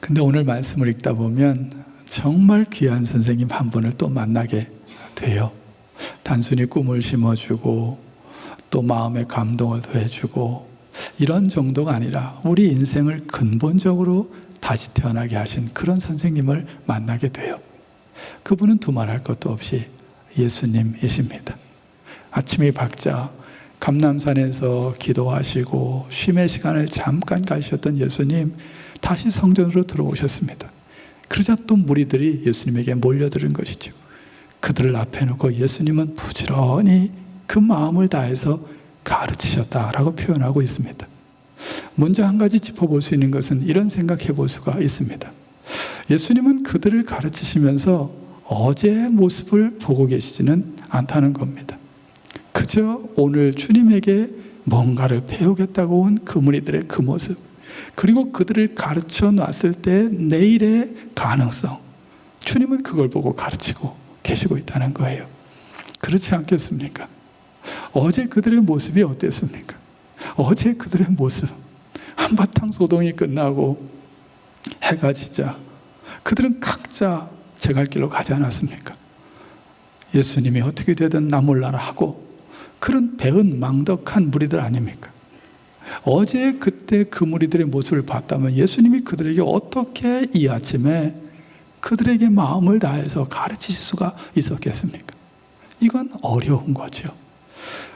근데 오늘 말씀을 읽다 보면 정말 귀한 선생님 한 분을 또 만나게 돼요. 단순히 꿈을 심어주고 또 마음에 감동을 더해주고 이런 정도가 아니라 우리 인생을 근본적으로 다시 태어나게 하신 그런 선생님을 만나게 돼요. 그분은 두말할 것도 없이 예수님이십니다. 아침이 밝자 감람산에서 기도하시고 쉼의 시간을 잠깐 가지셨던 예수님, 다시 성전으로 들어오셨습니다. 그러자 또 무리들이 예수님에게 몰려드는 것이죠. 그들을 앞에 놓고 예수님은 부지런히 그 마음을 다해서 가르치셨다라고 표현하고 있습니다. 먼저 한 가지 짚어볼 수 있는 것은 이런 생각해 볼 수가 있습니다. 예수님은 그들을 가르치시면서 어제의 모습을 보고 계시지는 않다는 겁니다. 그저 오늘 주님에게 뭔가를 배우겠다고 온 그 무리들의 그 모습, 그리고 그들을 가르쳐 놨을 때 내일의 가능성, 주님은 그걸 보고 가르치고 계시고 있다는 거예요. 그렇지 않겠습니까? 어제 그들의 모습이 어땠습니까? 어제 그들의 모습, 한바탕 소동이 끝나고 해가 지자 그들은 각자 제 갈 길로 가지 않았습니까? 예수님이 어떻게 되든 나 몰라라 하고 그런 배은망덕한 무리들 아닙니까? 어제 그때 그 무리들의 모습을 봤다면 예수님이 그들에게 어떻게 이 아침에 그들에게 마음을 다해서 가르치실 수가 있었겠습니까? 이건 어려운 거죠.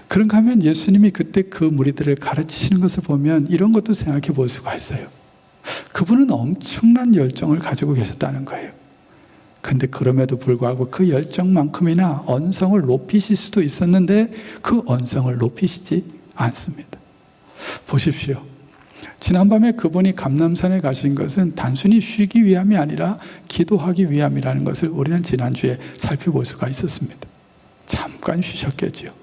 그런가 하면 예수님이 그때 그 무리들을 가르치시는 것을 보면 이런 것도 생각해 볼 수가 있어요. 그분은 엄청난 열정을 가지고 계셨다는 거예요. 근데 그럼에도 불구하고 그 열정만큼이나 언성을 높이실 수도 있었는데 그 언성을 높이시지 않습니다. 보십시오. 지난밤에 그분이 감람산에 가신 것은 단순히 쉬기 위함이 아니라 기도하기 위함이라는 것을 우리는 지난주에 살펴볼 수가 있었습니다. 잠깐 쉬셨겠죠.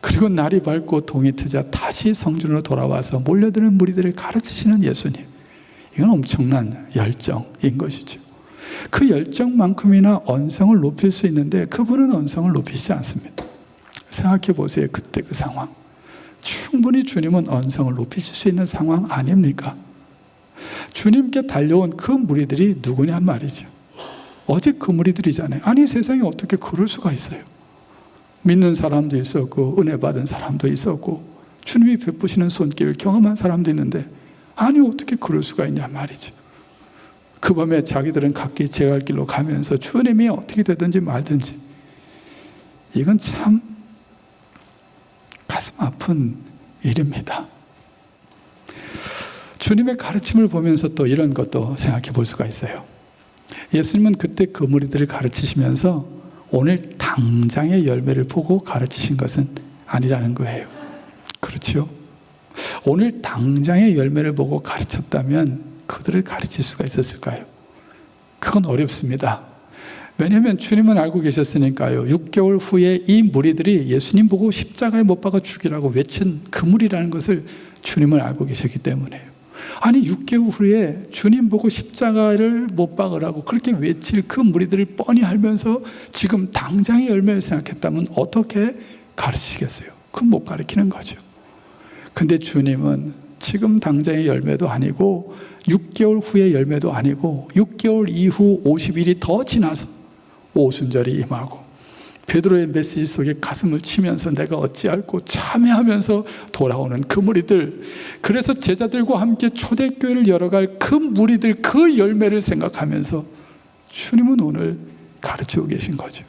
그리고 날이 밝고 동이 트자 다시 성전으로 돌아와서 몰려드는 무리들을 가르치시는 예수님. 이건 엄청난 열정인 것이죠. 그 열정만큼이나 언성을 높일 수 있는데 그분은 언성을 높이지 않습니다. 생각해 보세요. 그때 그 상황. 충분히 주님은 언성을 높이실 수 있는 상황 아닙니까? 주님께 달려온 그 무리들이 누구냐 말이죠. 어제 그 무리들이잖아요. 아니 세상에 어떻게 그럴 수가 있어요. 믿는 사람도 있었고 은혜 받은 사람도 있었고 주님이 베푸시는 손길을 경험한 사람도 있는데 아니 어떻게 그럴 수가 있냐 말이죠. 그 밤에 자기들은 각기 제 갈 길로 가면서 주님이 어떻게 되든지 말든지, 이건 참 가슴 아픈 일입니다. 주님의 가르침을 보면서 또 이런 것도 생각해 볼 수가 있어요. 예수님은 그때 그 무리들을 가르치시면서 오늘 당장의 열매를 보고 가르치신 것은 아니라는 거예요. 그렇죠? 오늘 당장의 열매를 보고 가르쳤다면 그들을 가르칠 수가 있었을까요? 그건 어렵습니다. 왜냐하면 주님은 알고 계셨으니까요. 6개월 후에 이 무리들이 예수님 보고 십자가에 못 박아 죽이라고 외친 그 무리라는 것을 주님은 알고 계셨기 때문에요. 아니 6개월 후에 주님 보고 십자가를 못 박으라고 그렇게 외칠 그 무리들을 뻔히 알면서 지금 당장의 열매를 생각했다면 어떻게 가르치시겠어요? 그건 못 가르치는 거죠. 근데 주님은 지금 당장의 열매도 아니고 6개월 후의 열매도 아니고 6개월 이후 50일이 더 지나서 오순절이 임하고 베드로의 메시지 속에 가슴을 치면서 내가 어찌할꼬 참회하면서 돌아오는 그 무리들, 그래서 제자들과 함께 초대교회를 열어갈 그 무리들, 그 열매를 생각하면서 주님은 오늘 가르치고 계신 거죠.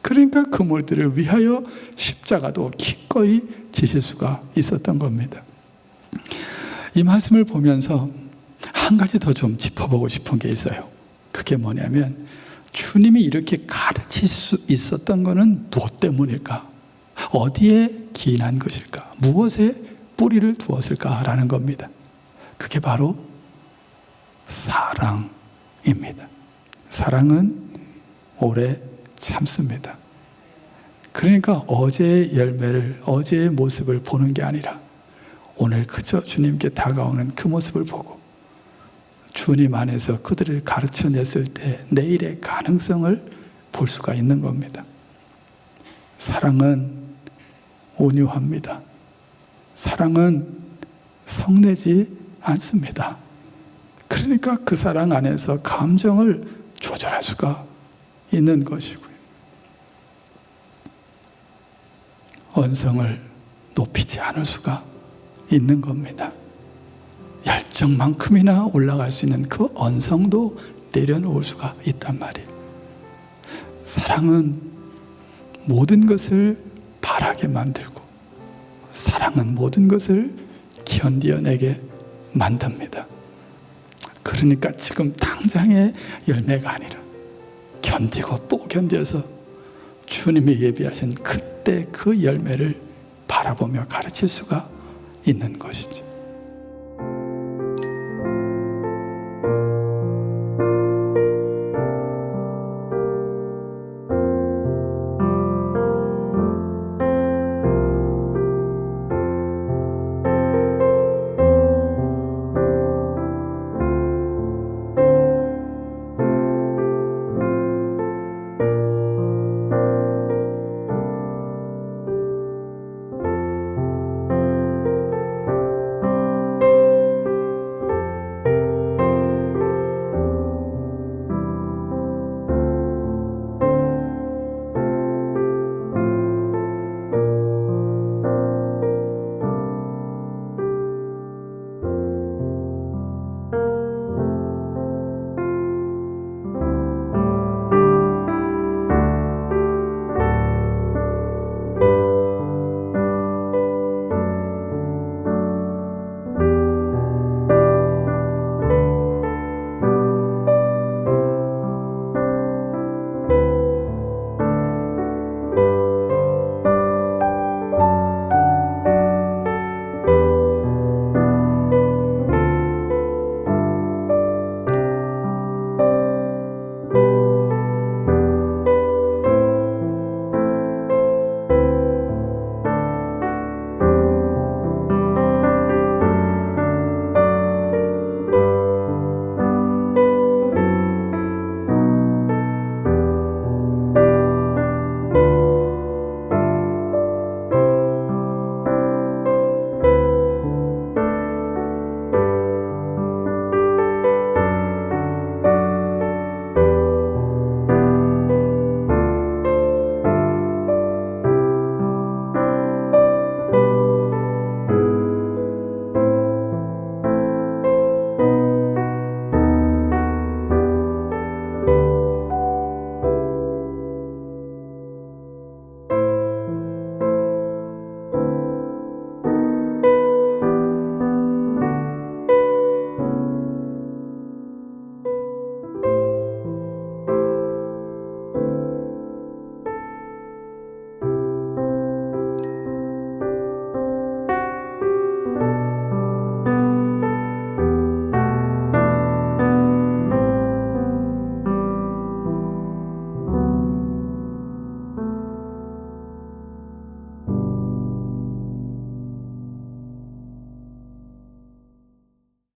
그러니까 그 무리들을 위하여 십자가도 기꺼이 지실 수가 있었던 겁니다. 이 말씀을 보면서 한 가지 더 좀 짚어보고 싶은 게 있어요. 그게 뭐냐면 주님이 이렇게 가르칠 수 있었던 것은 무엇 때문일까? 어디에 기인한 것일까? 무엇에 뿌리를 두었을까라는 겁니다. 그게 바로 사랑입니다. 사랑은 오래 참습니다. 그러니까 어제의 열매를, 어제의 모습을 보는 게 아니라 오늘 그저 주님께 다가오는 그 모습을 보고 주님 안에서 그들을 가르쳐냈을 때 내일의 가능성을 볼 수가 있는 겁니다. 사랑은 온유합니다. 사랑은 성내지 않습니다. 그러니까 그 사랑 안에서 감정을 조절할 수가 있는 것이고요. 언성을 높이지 않을 수가 있는 겁니다. 열정만큼이나 올라갈 수 있는 그 언성도 내려놓을 수가 있단 말이에요. 사랑은 모든 것을 바라게 만들고, 사랑은 모든 것을 견디어내게 만듭니다. 그러니까 지금 당장의 열매가 아니라 견디고 또 견뎌서 주님이 예비하신 그때 그 열매를 바라보며 가르칠 수가 있는 것이죠.